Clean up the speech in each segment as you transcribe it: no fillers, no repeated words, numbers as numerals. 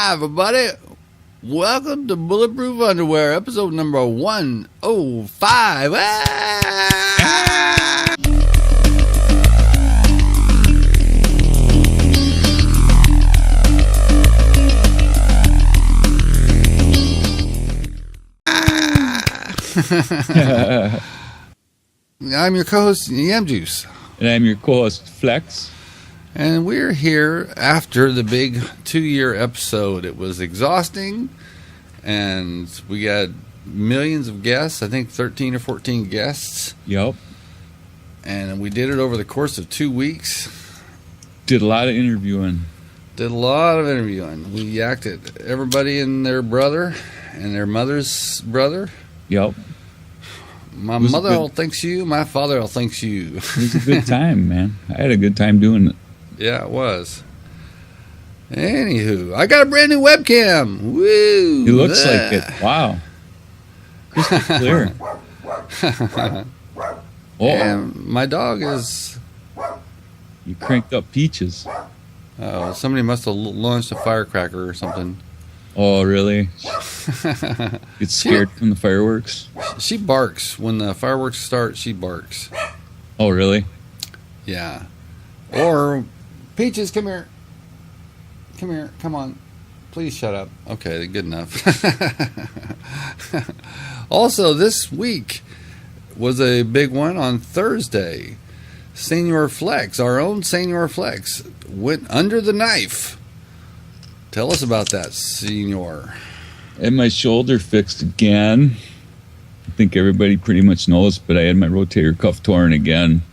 Hi, everybody. Welcome to Bulletproof Underwear, episode number 105. I'm your co-host, Yam Juice. And I'm your co-host, Flex. And we're here after the big 2-year episode. It was exhausting, and we got millions of guests. I think 13 or 14 guests. Yep. And we did it over the course of 2 weeks. Did a lot of interviewing. We yacked at everybody and their brother and their mother's brother. Yep. My mother thanks you. My father thanks you. It was a good time, man. I had a good time doing it. Yeah, it was. Anywho, I got a brand new webcam. Woo! It looks like it. Wow. Crystal clear. Oh. And my dog is... You cranked up Peaches. Oh, somebody must have launched a firecracker or something. Oh, really? Get scared from the fireworks? She barks. When the fireworks start, she barks. Oh, really? Yeah. Or... Peaches, come here. Come here. Come on. Please shut up. Okay, good enough. Also, this week was a big one on Thursday. Senior Flex, our own Senior Flex, went under the knife. Tell us about that, Senior. I had my shoulder fixed again. I think everybody pretty much knows, but I had my rotator cuff torn again.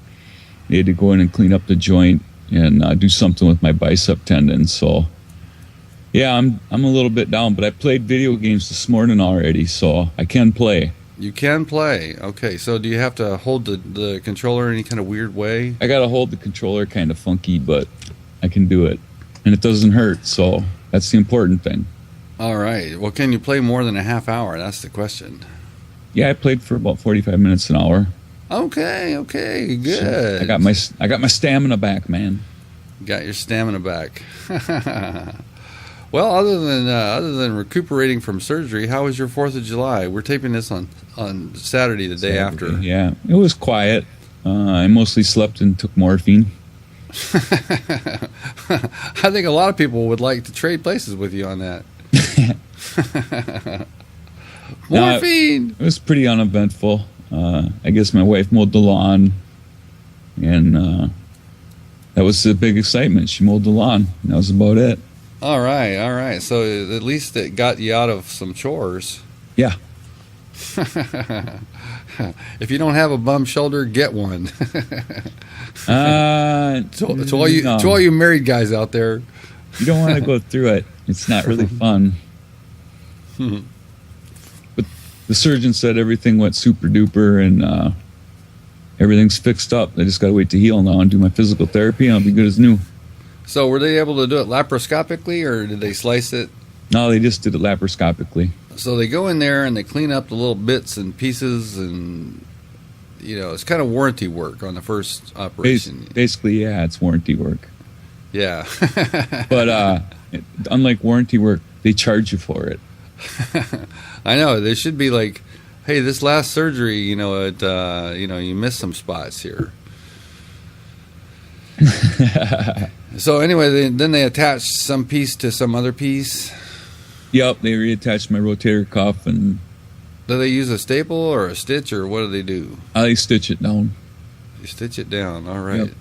They had to go in and clean up the joint and do something with my bicep tendon. So, yeah, I'm a little bit down, but I played video games this morning already, so I can play. You can play. Okay, so do you have to hold the controller in any kind of weird way? I got to hold the controller kind of funky, but I can do it. And it doesn't hurt, so that's the important thing. All right. Well, can you play more than a half hour? That's the question. Yeah, I played for about 45 minutes an hour. Okay, good. So I got my stamina back, man. Got your stamina back. Well, other than recuperating from surgery, how was your 4th of July? We're taping this on Saturday, the day after. Yeah, it was quiet. I mostly slept and took morphine. I think a lot of people would like to trade places with you on that. Morphine! It was pretty uneventful. I guess my wife mowed the lawn, and that was the big excitement. She mowed the lawn, and that was about it. All right. So at least it got you out of some chores. Yeah. If you don't have a bum shoulder, get one. To all you married guys out there, you don't want to go through it. It's not really fun. But the surgeon said everything went super duper, and everything's fixed up. I just got to wait to heal now and do my physical therapy, and I'll be good as new. So were they able to do it laparoscopically, or did they slice it? No, they just did it laparoscopically. So they go in there and they clean up the little bits and pieces, and it's kind of warranty work on the first operation. Basically, yeah, it's warranty work. Yeah. But unlike warranty work, they charge you for it. I know. They should be like, hey, this last surgery, you missed some spots here. So anyway, then they attached some piece to some other piece. Yep, they reattached my rotator cuff. And do they use a staple or a stitch, or what do they do? They stitch it down. You stitch it down. All right. Yep.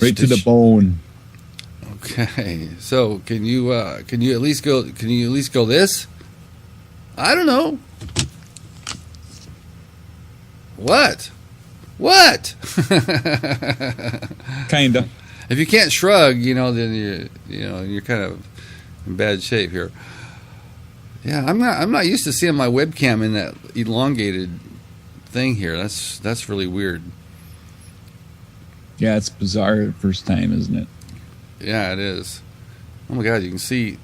Right to the bone. Okay. So can you at least go this? I don't know. What? Kinda. If you can't shrug, then you're kind of in bad shape here. Yeah, I'm not used to seeing my webcam in that elongated thing here. That's really weird. Yeah, it's bizarre at first time, isn't it? Yeah, it is. Oh my God, you can see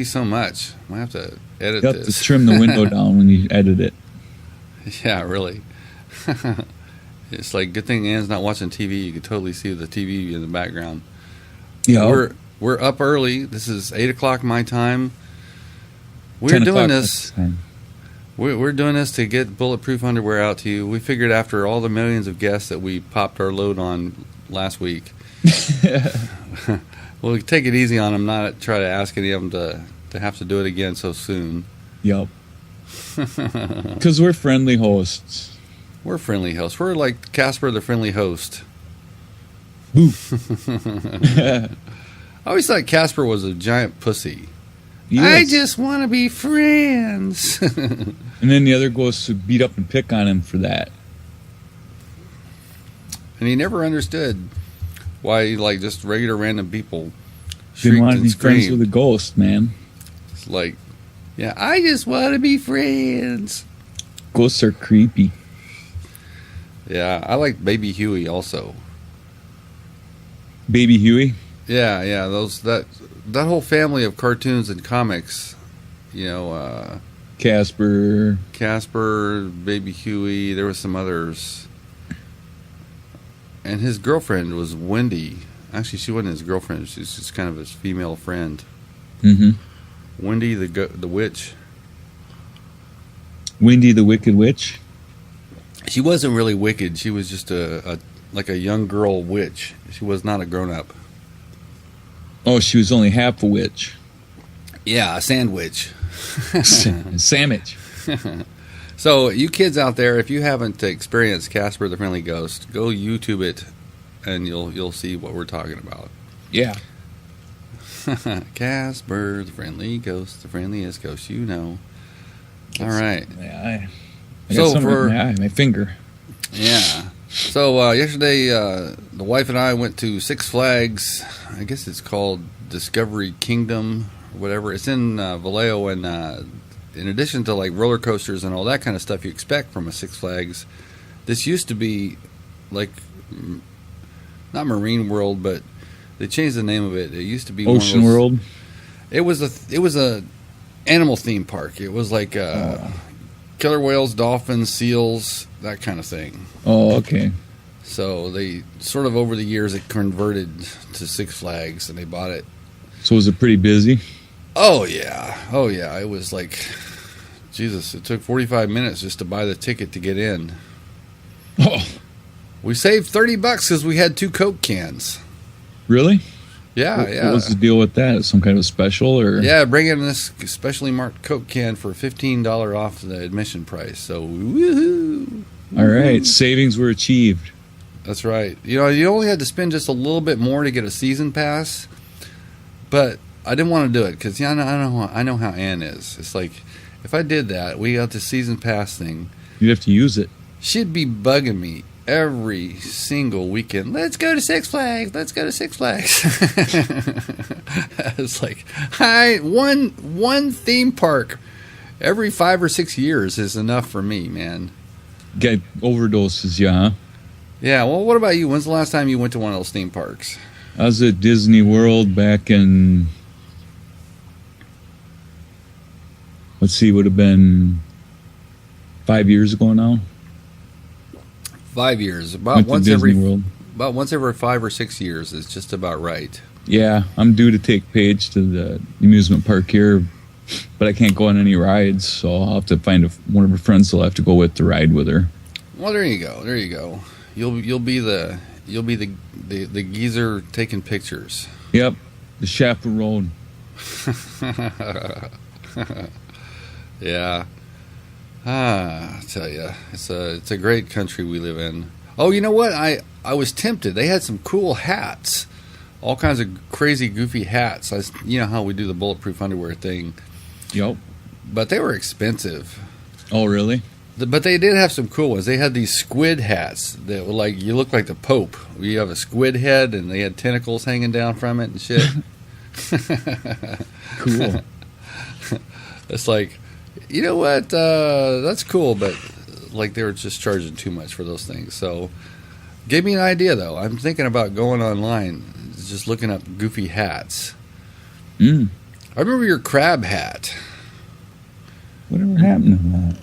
so much. I have to edit this. You have to trim the window down when you edit it. Yeah, really. It's like, good thing Ann's not watching TV. You could totally see the TV in the background. Yeah. we're up early. This is 8 o'clock my time. We're 10 doing o'clock this. time. We're doing this to get bulletproof underwear out to you. We figured after all the millions of guests that we popped our load on last week, we'll take it easy on them, not try to ask any of them to have to do it again so soon. Yep. Because we're friendly hosts. We're friendly hosts. We're like Casper the Friendly Host. Boo. I always thought Casper was a giant pussy. Yes. I just want to be friends. And then the other ghosts would beat up and pick on him for that. And he never understood why, like, just regular random people Didn't shrieked want to and be friends screamed. with a ghost, man. It's like, yeah, I just want to be friends. Ghosts are creepy. Yeah, I like Baby Huey also. Baby Huey? Yeah, that whole family of cartoons and comics, Casper. Casper, Baby Huey, there was some others. And his girlfriend was Wendy. Actually, she wasn't his girlfriend. She's just kind of his female friend. Mm-hmm. Wendy the witch. Wendy the Wicked Witch? She wasn't really wicked. She was just a young girl witch. She was not a grown-up. Oh, she was only half a witch. Yeah, a sandwich. Sandwich. So, you kids out there, if you haven't experienced Casper the Friendly Ghost, go YouTube it, and you'll see what we're talking about. Yeah. Casper the Friendly Ghost, the friendliest ghost you know. All right. Yeah, I So got something for- in my eye, my finger. Yeah. So yesterday, the wife and I went to Six Flags. I guess it's called Discovery Kingdom or whatever. It's in Vallejo, and in addition to like roller coasters and all that kind of stuff you expect from a Six Flags, this used to be like not Marine World, but they changed the name of it. It used to be Ocean World. It was a animal theme park. It was like killer whales, dolphins, seals, that kind of thing. Oh, okay. So they sort of over the years it converted to Six Flags, and they bought it. So was it pretty busy? Oh yeah. It was like, Jesus, it took 45 minutes just to buy the ticket to get in. Oh, We saved $30 because we had 2 Coke cans. really? Yeah, What was the deal with that? Some kind of special, or? Yeah, bring in this specially marked Coke can for $15 off the admission price. So, woohoo! All right, savings were achieved. That's right. You only had to spend just a little bit more to get a season pass, but I didn't want to do it because I know how Ann is. It's like if I did that, we got the season pass thing. You'd have to use it. She'd be bugging me every single weekend. Let's go to Six Flags. Let's go to Six Flags. It's like, one theme park every 5 or 6 years is enough for me, man. Get overdoses, yeah, huh? Yeah. Well, what about you? When's the last time you went to one of those theme parks? I was at Disney World back in, let's see, would have been 5 years ago now. 5 years. Went to Disney World. About once every 5 or 6 years is just about right. Yeah, I'm due to take Paige to the amusement park here, but I can't go on any rides, so I'll have to find one of her friends I'll have to go with to ride with her. Well, there you go. There you go. You'll be the geezer taking pictures. Yep, the chaperone. Yeah. I tell you, it's a great country we live in. Oh, you know what? I was tempted. They had some cool hats, all kinds of crazy, goofy hats. You know how we do the bulletproof underwear thing, Yep. but they were expensive. Oh, really? But they did have some cool ones. They had these squid hats that were like, you look like the Pope. You have a squid head, and they had tentacles hanging down from it and shit. Cool. It's like, you know what? That's cool, but like they were just charging too much for those things. So, gave me an idea though. I'm thinking about going online, just looking up goofy hats. Mm. I remember your crab hat. Whatever happened to that?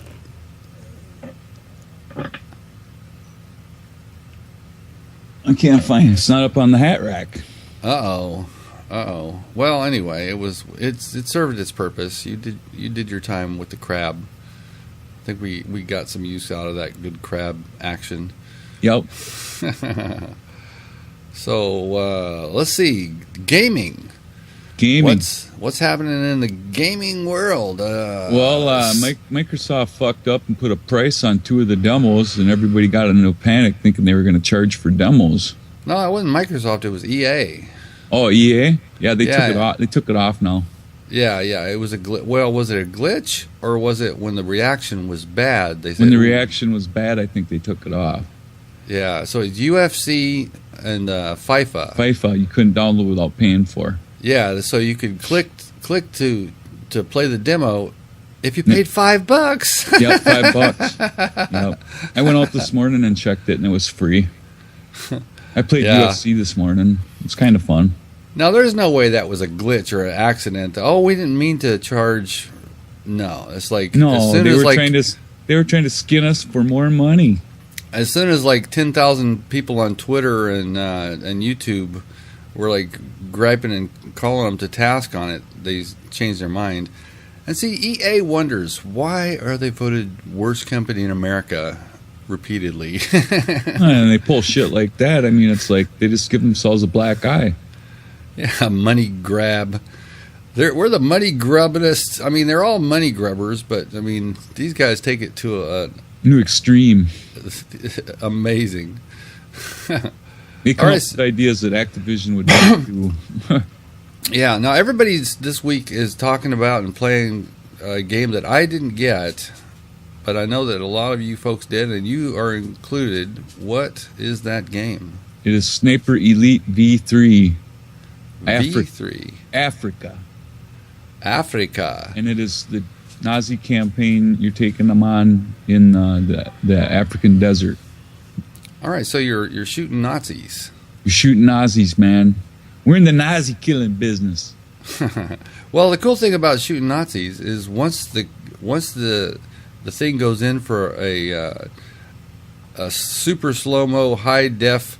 I can't find it. It's not up on the hat rack. Uh-oh. Uh-oh. Well, anyway, it served its purpose. You did your time with the crab. I think we got some use out of that good crab action. Yep. So let's see, gaming. What's happening in the gaming world? Microsoft fucked up and put a price on 2 of the demos, and everybody got into a panic thinking they were going to charge for demos. No, it wasn't Microsoft. It was EA. Oh, EA? Yeah, took it off. They took it off now. Yeah. It was a glitch. Well, was it a glitch, or was it when the reaction was bad? They said when the reaction was bad, I think they took it off. Yeah. So it's UFC and FIFA. FIFA, you couldn't download without paying for. Yeah, so you could click to play the demo if you paid $5. Yep, $5. Yep. I went out this morning and checked it, and it was free. I played UFC this morning. It's kind of fun. Now, there's no way that was a glitch or an accident. Oh, we didn't mean to charge. No, it's like they were trying to skin us for more money. As soon as like 10,000 people on Twitter and YouTube were like griping and calling them to task on it, they changed their mind. And see, EA wonders, why are they voted worst company in America repeatedly? And they pull shit like that. I mean, it's like they just give themselves a black eye. Yeah, money grab. We're the money grubbinists. I mean, they're all money grubbers, but I mean, these guys take it to a new extreme. Amazing. They come up with ideas that Activision would do. Yeah, now everybody's this week is talking about and playing a game that I didn't get, but I know that a lot of you folks did, and you are included. What is that game? It is Sniper Elite V3. V3. Africa. And it is the Nazi campaign. You're taking them on in the African desert. All right, so you're shooting Nazis. You're shooting Nazis, man. We're in the Nazi killing business. Well, the cool thing about shooting Nazis is once the thing goes in for a super slow-mo, high-def,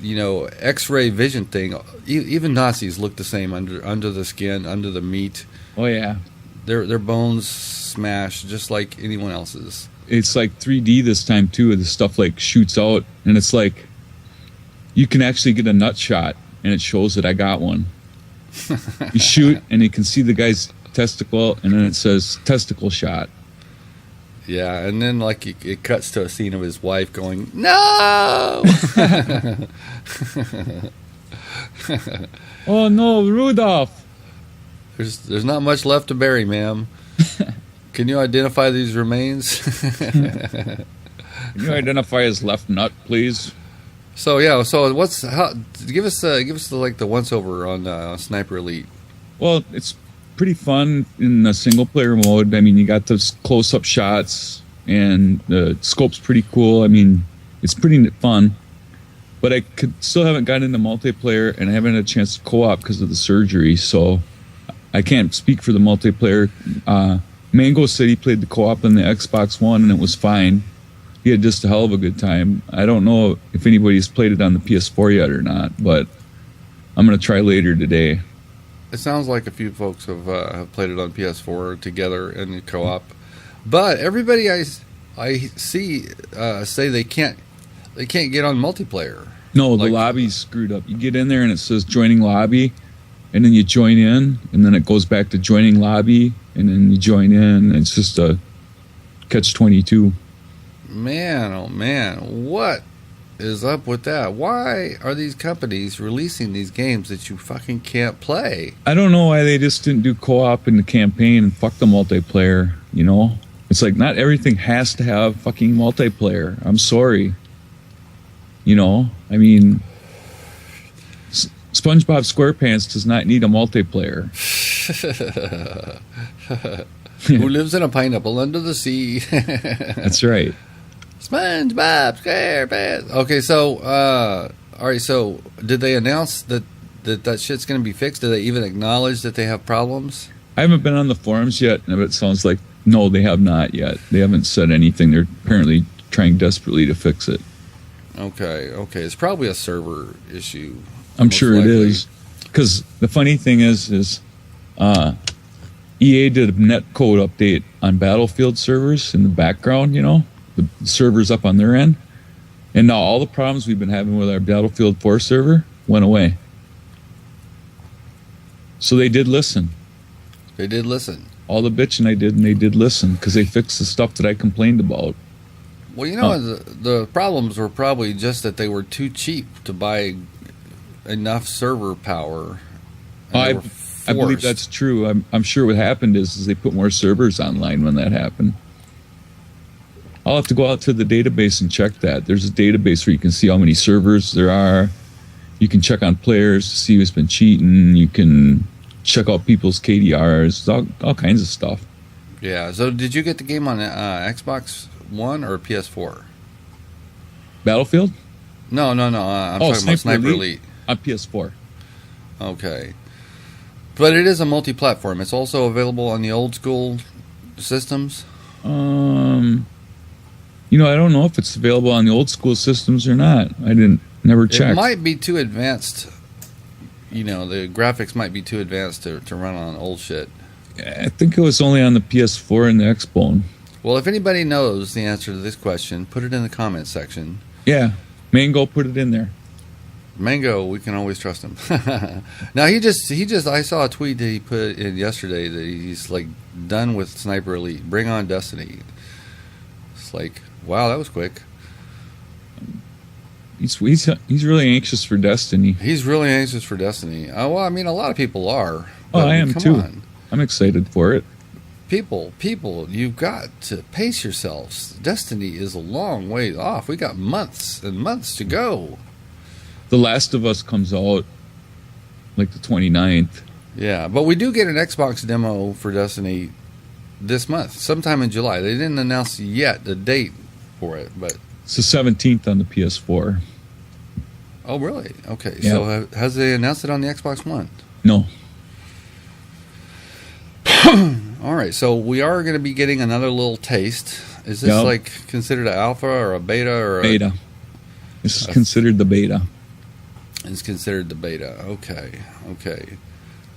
X-ray vision thing, even Nazis look the same under the skin, under the meat. Oh yeah, their bones smash just like anyone else's. It's like 3D this time too. The stuff like shoots out, and it's like you can actually get a nut shot, and it shows that I got one. You shoot, and you can see the guy's testicle, and then it says testicle shot. Yeah, and then like it cuts to a scene of his wife going, "No!" Oh no, Rudolph! There's not much left to bury, ma'am. Can you identify these remains? Can you identify his left nut, please? So give us the once over on Sniper Elite. Well, it's pretty fun in the single player mode. I mean, you got those close up shots, and the scope's pretty cool. I mean, it's pretty fun. But I still haven't gotten into multiplayer, and I haven't had a chance to co-op because of the surgery. So I can't speak for the multiplayer. Mango said he played the co-op on the Xbox One, and it was fine. He had just a hell of a good time. I don't know if anybody's played it on the PS4 yet or not, but I'm going to try later today. It sounds like a few folks have played it on PS4 together in the co-op, but everybody I see say they can't get on multiplayer. No, the lobby's screwed up. You get in there and it says joining lobby, and then you join in, and then it goes back to joining lobby, and then you join in. It's just a catch-22. Man, oh man, what is up with that? Why are these companies releasing these games that you fucking can't play? I don't know why they just didn't do co-op in the campaign and fuck the multiplayer, It's like not everything has to have fucking multiplayer. I'm sorry. I mean, SpongeBob SquarePants does not need a multiplayer. Who lives in a pineapple under the sea? That's right. SpongeBob SquarePants. Okay, so all right. So did they announce that shit's going to be fixed? Did they even acknowledge that they have problems? I haven't been on the forums yet, but it sounds like no, they have not yet. They haven't said anything. They're apparently trying desperately to fix it. Okay. It's probably a server issue. I'm sure likely. It is. Because the funny thing is EA did a netcode update on Battlefield servers in the background, the servers up on their end. And now all the problems we've been having with our Battlefield 4 server went away. So they did listen. They did listen. All the bitching I did, and they did listen, because they fixed the stuff that I complained about. Well, the problems were probably just that they were too cheap to buy enough server power. I believe that's true. I'm sure what happened is they put more servers online when that happened. I'll have to go out to the database and check that. There's a database where you can see how many servers there are. You can check on players to see who's been cheating. You can check out people's KDRs, all kinds of stuff. Yeah. So did you get the game on Xbox One or PS4? Battlefield? No. I'm talking about Sniper Elite. On PS4. Okay. But it is a multi-platform. It's also available on the old school systems? I don't know if it's available on the old school systems or not. Never checked. It might be too advanced. The graphics might be too advanced to run on old shit. I think it was only on the PS4 and the Xbone. Well, if anybody knows the answer to this question, put it in the comment section. Yeah. Mango put it in there. Mango, we can always trust him. Now he just I saw a tweet that he put in yesterday that he's like done with Sniper Elite. Bring on Destiny. It's like, wow, that was quick. He's really anxious for Destiny. He's really anxious for Destiny. Well, I mean, a lot of people are. Oh, I am too. On. I'm excited for it. People, you've got to pace yourselves. Destiny is a long way off. We got months and months to go. The Last of Us comes out like the 29th. Yeah, but we do get an Xbox demo for Destiny this month, sometime in July. They didn't announce yet the date for it, but it's the 17th on the PS4. Oh, really? Okay. Yeah. So has they announced it on the Xbox One? No. All right. So we are going to be getting another little taste. Is this like considered an alpha or a beta or beta? This is considered the beta. It's considered the beta. Okay.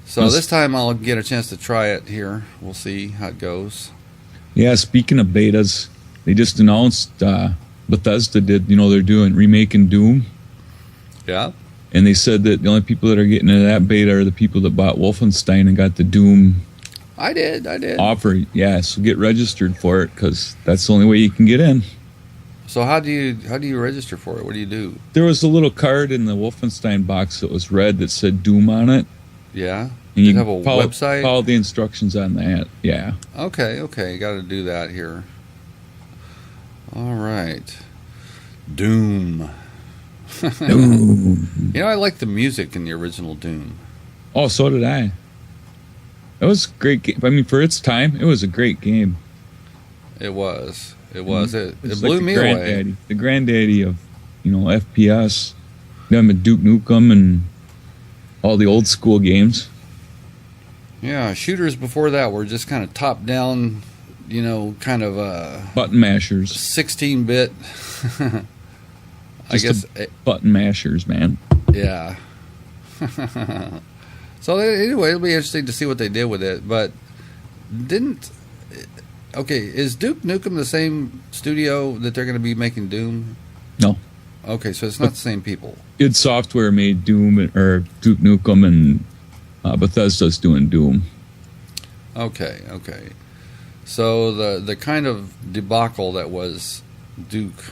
So this time I'll get a chance to try it here. We'll see how it goes. Yeah. Speaking of betas, they just announced Bethesda did. They're doing remaking Doom. Yeah. And they said that the only people that are getting into that beta are the people that bought Wolfenstein and got the Doom. I did. Offer. Yeah. So get registered for it because that's the only way you can get in. So how do you register for it? What do you do? There was a little card in the Wolfenstein box that was red that said Doom on it. Yeah. And you have a website? Follow the instructions on that. Yeah. Okay. Got to do that here. All right. Doom. Doom. I like the music in the original Doom. Oh, so did I. It was a great game. I mean, for its time, it was a great game. It was. It blew like me away. The granddaddy of, FPS. Them and Duke Nukem and all the old school games. Yeah, shooters before that were just kind of top down, kind of button mashers. 16-bit. I guess button mashers, man. Yeah. So anyway, it'll be interesting to see what they did with it. But is Duke Nukem the same studio that they're going to be making Doom? No. Okay, so it's not the same people. Id Software made Doom or Duke Nukem, and Bethesda's doing Doom. Okay. So the kind of debacle that was Duke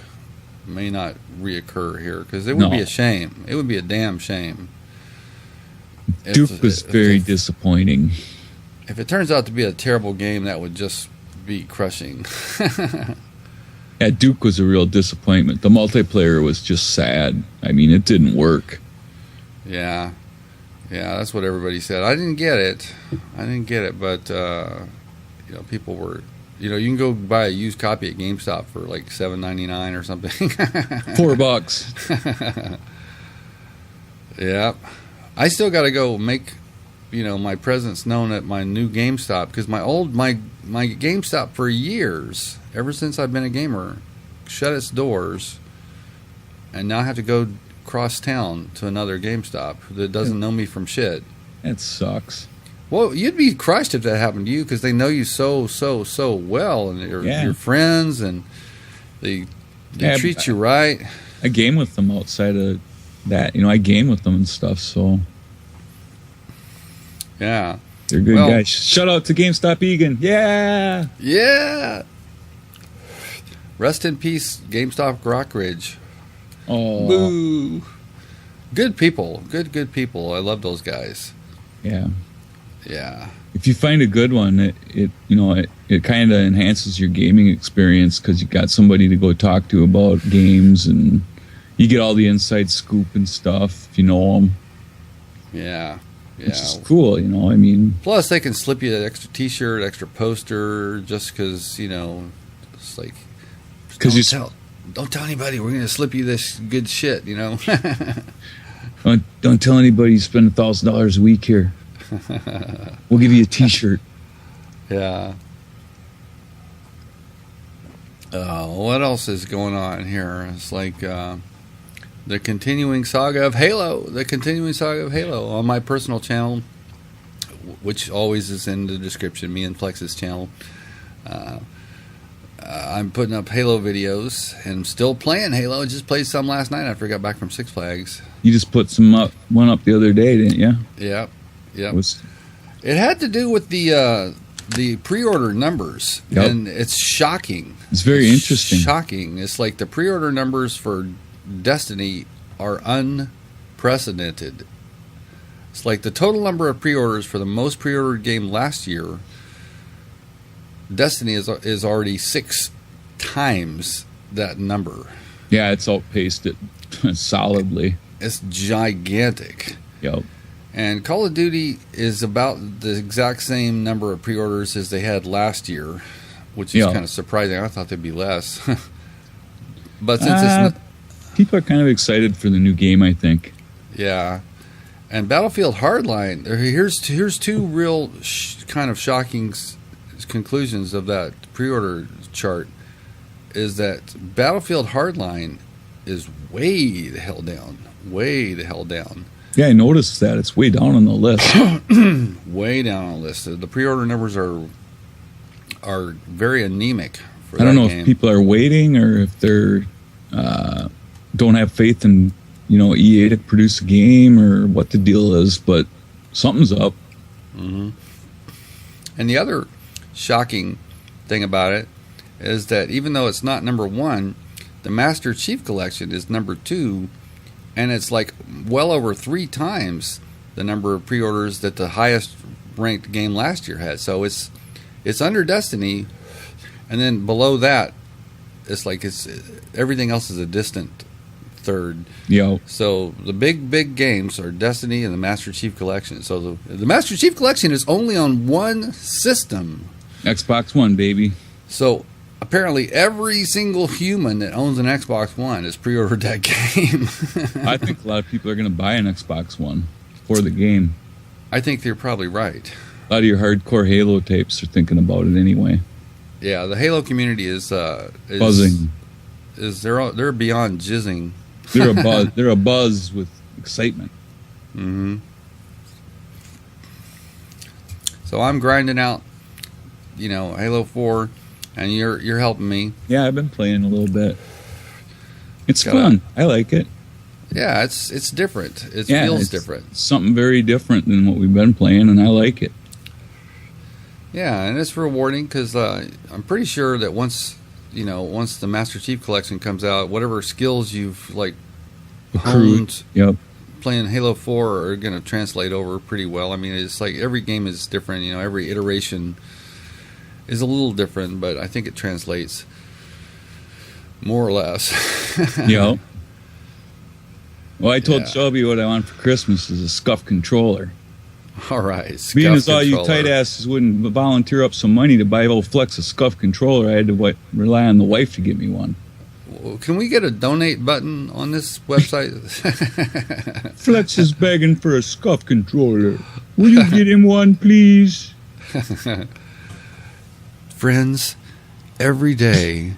may not reoccur here because it would be a shame. It would be a damn shame. Duke was very disappointing. If it turns out to be a terrible game, that would just be crushing. Yeah, Duke was a real disappointment. The multiplayer was just sad. I mean, it didn't work. Yeah, that's what everybody said. I didn't get it, but people were. You can go buy a used copy at GameStop for like $7.99 or something. $4. Yeah, I still got to go make my presence known at my new GameStop because my GameStop for years, ever since I've been a gamer, shut its doors, and now I have to go cross town to another GameStop that doesn't know me from shit. That sucks. Well, you'd be crushed if that happened to you because they know you so well, and you're friends, and they treat you right. I game with them outside of that. I game with them and stuff, so. Yeah. They're good guys. Shout out to GameStop Egan. Yeah. Yeah. Rest in peace, GameStop Rockridge. Oh. Boo. Good people. Good people. I love those guys. Yeah. Yeah. If you find a good one, it kind of enhances your gaming experience because you got somebody to go talk to about games, and you get all the inside scoop and stuff if you know them. Yeah. Which is cool, I mean. Plus, they can slip you that extra T-shirt, extra poster, just because, it's like, don't tell anybody. We're going to slip you this good shit, Don't tell anybody you spend $1,000 a week here. We'll give you a T-shirt. Yeah. What else is going on here? It's like the continuing saga of Halo. On my personal channel, which always is in the description, me and Flex's channel. I'm putting up Halo videos and still playing Halo. I just played some last night after I got back from Six Flags. You just put one up the other day, didn't you? Yeah. It had to do with the pre-order numbers, and it's shocking. It's very interesting. Shocking. It's like the pre-order numbers for Destiny are unprecedented. It's like the total number of pre-orders for the most pre-ordered game last year. Destiny is already 6 times that number. Yeah, it's outpaced it solidly. It's gigantic. Yep. And Call of Duty is about the exact same number of pre-orders as they had last year, which is kind of surprising. I thought they'd be less. But since it's not, people are kind of excited for the new game, I think. Yeah. And Battlefield Hardline, here's two real kind of shocking conclusions of that pre-order chart, is that Battlefield Hardline is way the hell down. Yeah, I noticed that. It's way down on the list. Way down on the list. The pre-order numbers are very anemic for that game. I don't know if people are waiting or if they're don't have faith in EA to produce a game or what the deal is, but something's up. Mm-hmm. And the other shocking thing about it is that even though it's not number 1, the Master Chief Collection is number 2, and it's like well over 3 times the number of pre-orders that the highest ranked game last year had. So it's under Destiny, and then below that, it's like everything else is a distant third. Yeah. So the big games are Destiny and the Master Chief Collection. So the Master Chief Collection is only on one system. Xbox One, baby. So apparently every single human that owns an Xbox One has pre-ordered that game. I think a lot of people are going to buy an Xbox One for the game. I think they're probably right. A lot of your hardcore Halo tapes are thinking about it anyway. Yeah, the Halo community is buzzing. They're beyond jizzing. They're a buzz. They're a buzz with excitement. Mm-hmm. So I'm grinding out, Halo 4, and you're helping me. Yeah, I've been playing a little bit. It's fun. I like it. Yeah, it's different. It feels different. Something very different than what we've been playing, and I like it. Yeah, and it's rewarding because I'm pretty sure that once the Master Chief Collection comes out, whatever skills you've honed playing Halo 4 are going to translate over pretty well. I mean, it's like every game is different. Every iteration is a little different, but I think it translates more or less. Yeah. Well, I told Shelby what I want for Christmas is a scuff controller. All right. Being as all you tight asses wouldn't volunteer up some money to buy old Flex a scuff controller, I had to rely on the wife to get me one. Can we get a donate button on this website? Flex is begging for a scuff controller. Will you get him one, please? Friends, every day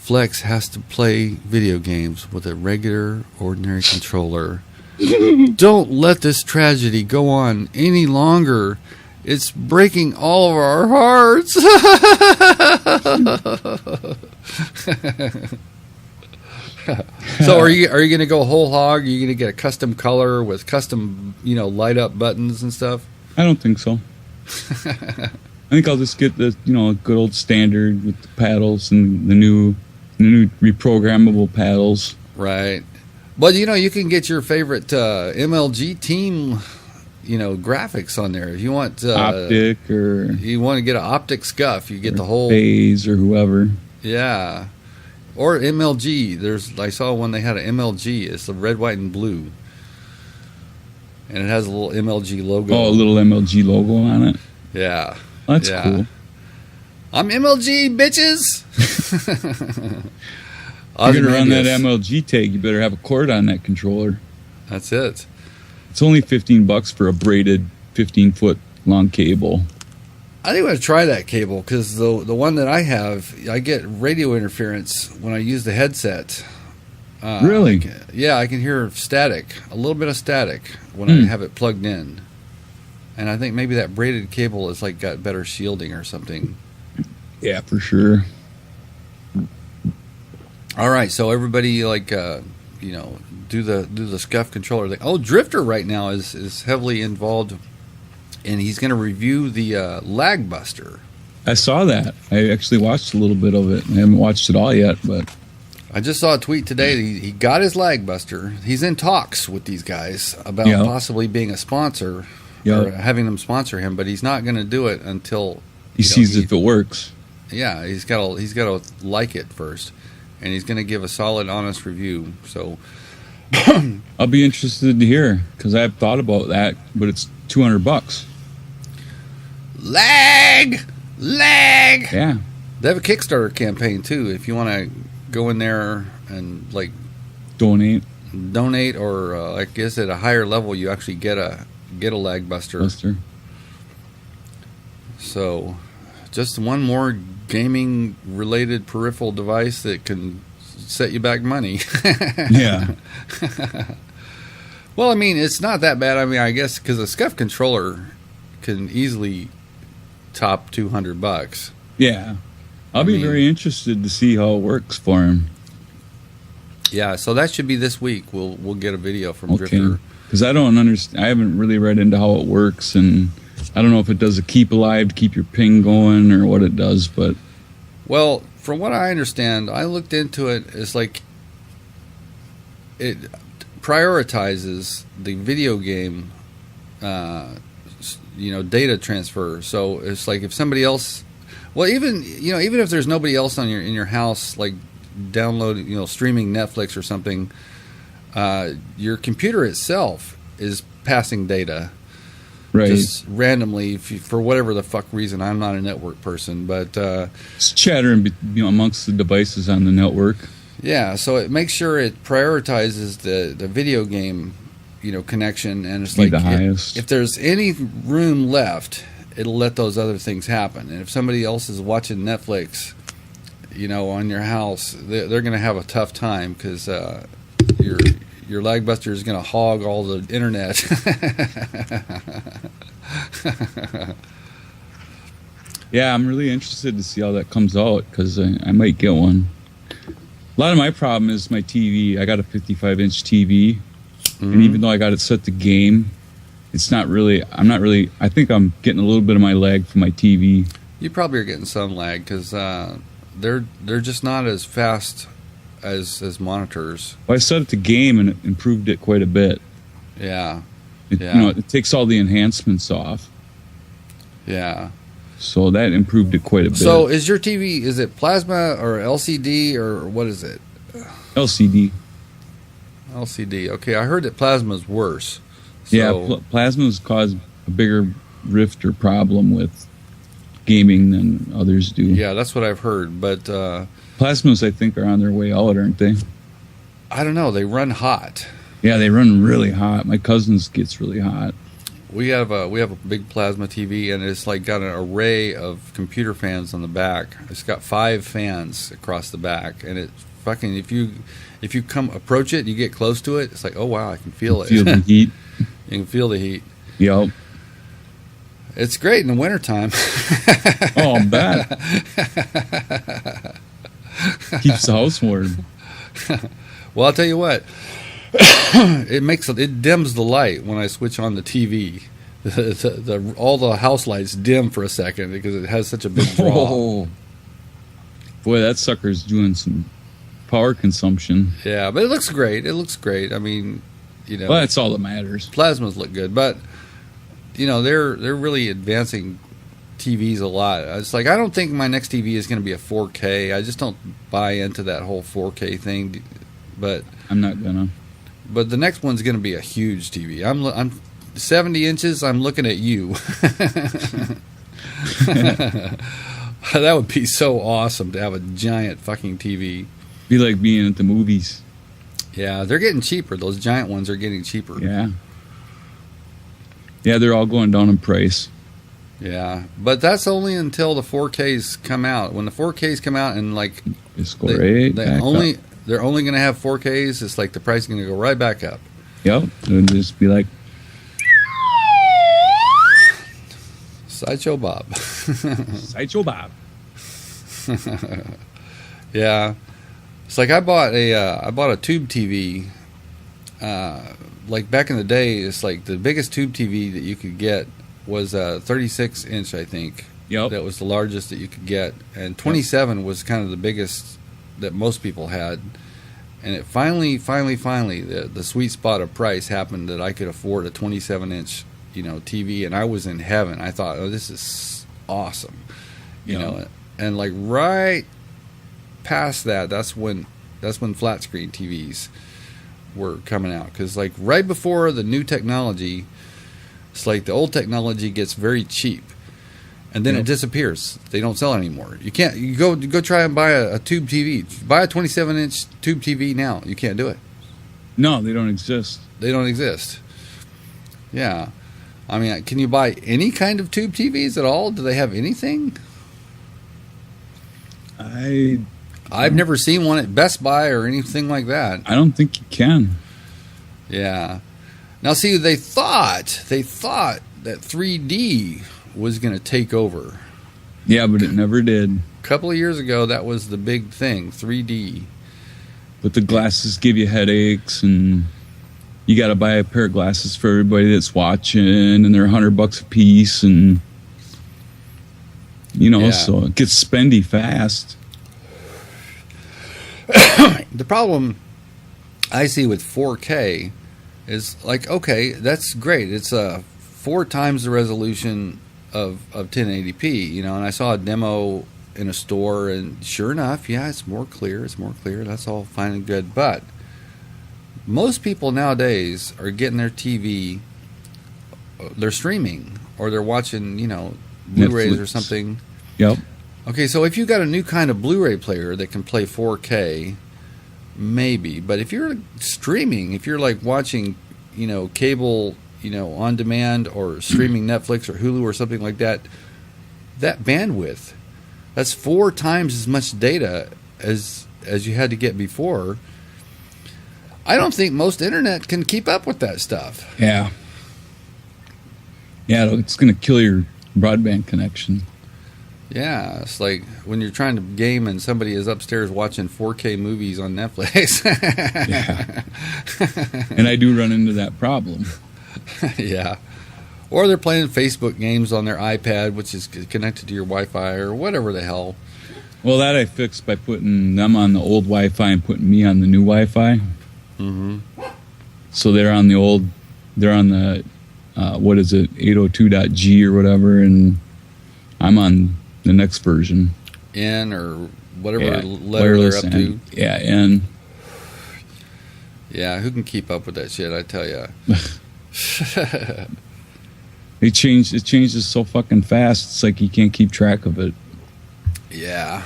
Flex has to play video games with a regular, ordinary controller. Don't let this tragedy go on any longer. It's breaking all of our hearts. So are you going to go whole hog? Are you going to get a custom color with custom, light up buttons and stuff? I don't think so. I think I'll just get the, good old standard with the paddles and the new reprogrammable paddles. Right. But you can get your favorite MLG team, graphics on there. If you want Optic, or you want to get an Optic scuff, you get the whole phase or whoever. Yeah. Or MLG. I saw one they had an MLG. It's the red, white, and blue. And it has a little MLG logo. Oh, a little MLG logo on it? Yeah. That's cool. I'm MLG, bitches! If you're going to run that MLG tag, you better have a cord on that controller. That's it. It's only $15 for a braided 15-foot long cable. I think I'm going to try that cable because the one that I have, I get radio interference when I use the headset. Really? I can hear static, a little bit of static when I have it plugged in. And I think maybe that braided cable has got better shielding or something. Yeah, for sure. All right, so everybody do the scuff controller thing. Oh, Drifter right now is heavily involved, and he's going to review the Lag Buster. I saw that. I actually watched a little bit of it. I haven't watched it all yet, but I just saw a tweet today that he got his Lag Buster. He's in talks with these guys about possibly being a sponsor or having them sponsor him, but he's not going to do it until he sees if it works. Yeah, he's got to like it first, and he's going to give a solid, honest review. So I'll be interested to hear because I've thought about that, but it's $200. Lag. Yeah, they have a Kickstarter campaign too. If you want to go in there and donate, or I guess at a higher level, you actually get a Lag Buster. So, just one more gaming-related peripheral device that can set you back money. Yeah. Well, I mean, it's not that bad. I mean, I guess because a scuff controller can easily top $200. Yeah. I'll be very interested to see how it works for him. Yeah, so that should be this week. We'll get a video from Drifter. Because I don't understand. I haven't really read into how it works, and I don't know if it does a keep alive to keep your ping going or what it does. But well, from what I understand, I looked into it. It's it prioritizes the video game, data transfer. So it's if somebody else. Well, even if there's nobody else in your house, downloading, streaming Netflix or something, your computer itself is passing data, right? Just randomly, for whatever the fuck reason. I'm not a network person, but it's chattering, amongst the devices on the network. Yeah, so it makes sure it prioritizes the video game, connection, and it's the highest. If there's any room left, it'll let those other things happen. And if somebody else is watching Netflix, on your house, they're going to have a tough time because your Lag Buster is going to hog all the internet. Yeah, I'm really interested to see how that comes out because I might get one. A lot of my problem is my TV. I got a 55-inch TV, and even though I got it set to game, it's not really. I think I'm getting a little bit of my lag from my TV. You probably are getting some lag because they're just not as fast as monitors. Well, I set it to game and it improved it quite a bit. Yeah. It takes all the enhancements off. Yeah. So that improved it quite a bit. So is your TV, is it plasma or LCD or what is it? LCD. LCD. Okay, I heard that plasma's worse. So, yeah, plasma's caused a bigger rift or problem with gaming than others do. Yeah, that's what I've heard. But plasmas, I think, are on their way out, aren't they? I don't know. They run hot. Yeah, they run really hot. My cousin's gets really hot. we have a big plasma TV, and it's like got an array of computer fans on the back. It's got 5 fans across the back, and it fucking if you come approach it, you get close to it. It's like, oh wow, I can feel it. Feel the heat. You can feel the heat. Yep. It's great in the wintertime. Oh, I bet. Keeps the house warm. Well, I'll tell you what. It dims the light when I switch on the TV. All the house lights dim for a second because it has such a big draw. Oh. Boy, that sucker's doing some power consumption. Yeah, but it looks great. It looks great. I mean, Well, that's all that matters. Plasmas look good, but they're really advancing TVs a lot. It's like I don't think my next TV is going to be a 4K. I just don't buy into that whole 4K thing. But I'm not gonna. But the next one's going to be a huge TV. I'm 70 inches. I'm looking at you. That would be so awesome to have a giant fucking TV. Be like being at the movies. Yeah, they're getting cheaper. Those giant ones are getting cheaper. Yeah. Yeah, they're all going down in price. Yeah, but that's only until the 4Ks come out. When the 4Ks come out and like It's great. they're only going to have 4Ks. It's like the price is going to go right back up. Yep, it'll just be like Sideshow Bob. Sideshow Bob. Yeah, it's like I bought a tube TV. Like back in the day, it's like the biggest tube TV that you could get was a 36 inch, I think. Yep. That was the largest that you could get, and 27 was kind of the biggest that most people had. And it finally, the sweet spot of price happened that I could afford a 27 inch, TV, and I was in heaven. I thought, oh, this is awesome, and like right past that, that's when flat screen TVs were coming out, because like right before the new technology, it's like the old technology gets very cheap, and then it disappears. They don't sell anymore. You can't. You go try and buy a tube TV. Buy a 27-inch tube TV now. You can't do it. No, they don't exist. They don't exist. Yeah, I mean, can you buy any kind of tube TVs at all? Do they have anything? I've never seen one at Best Buy or anything like that. I don't think you can. Yeah. Now, see, they thought that 3D was going to take over. Yeah, but it never did. A couple of years ago, that was the big thing, 3D. But the glasses give you headaches, and you got to buy a pair of glasses for everybody that's watching, and they're $100 a piece, and so it gets spendy fast. The problem I see with 4K is like, okay, that's great. It's 4 times the resolution of 1080p, and I saw a demo in a store, and sure enough, yeah, it's more clear. That's all fine and good. But most people nowadays are getting their TV, they're streaming, or they're watching, Blu-rays or something. Yep. Okay, so if you got a new kind of Blu-ray player that can play 4K, maybe. But if you're streaming, if you're like watching, cable, on demand, or streaming Netflix or Hulu or something like that, that bandwidth, that's 4 times as much data as you had to get before. I don't think most internet can keep up with that stuff. Yeah. Yeah, it's going to kill your broadband connection. Yeah, it's like when you're trying to game and somebody is upstairs watching 4K movies on Netflix. Yeah. And I do run into that problem. Yeah. Or they're playing Facebook games on their iPad, which is connected to your Wi-Fi or whatever the hell. Well, that I fixed by putting them on the old Wi-Fi and putting me on the new Wi-Fi. Mm-hmm. So they're on the, what is it, 802.g or whatever, and I'm on the next version. N or whatever letter they're up to. Yeah, N. Yeah, who can keep up with that shit, I tell you. It changes so fucking fast, it's like you can't keep track of it. Yeah.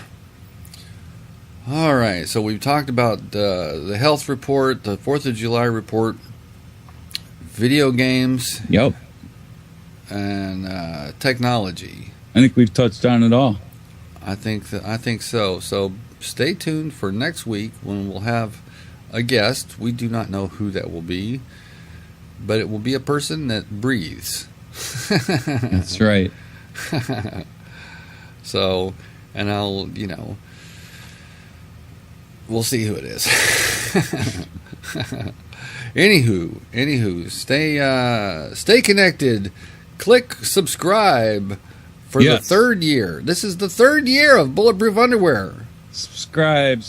All right, so we've talked about the health report, the 4th of July report, video games. Yep. and technology. I think we've touched on it all. I think so. So stay tuned for next week when we'll have a guest. We do not know who that will be, but it will be a person that breathes. That's right. So, and I'll, we'll see who it is. Anywho, stay connected. Click subscribe for the third year. This is the third year of Bulletproof Underwear. Subscribe.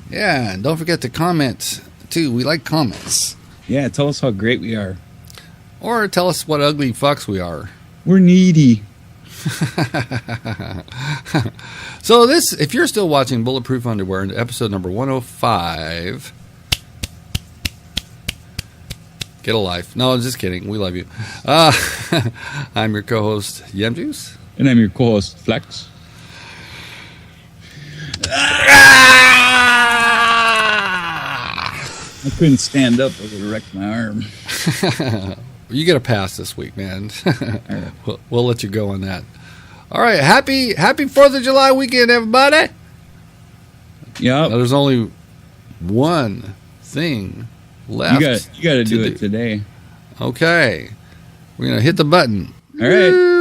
Yeah, and don't forget to comment too. We like comments. Yeah, tell us how great we are. Or tell us what ugly fucks we are. We're needy. So if you're still watching Bulletproof Underwear in episode number 105, get a life. No, just kidding. We love you. I'm your co-host, Yem Juice. And I'm your co-host, Flex. I couldn't stand up. I would have wrecked my arm. You get a pass this week, man. We'll let you go on that. All right. Happy 4th of July weekend, everybody. Yeah. There's only one thing left. You got to do it today. Okay. We're going to hit the button. All right.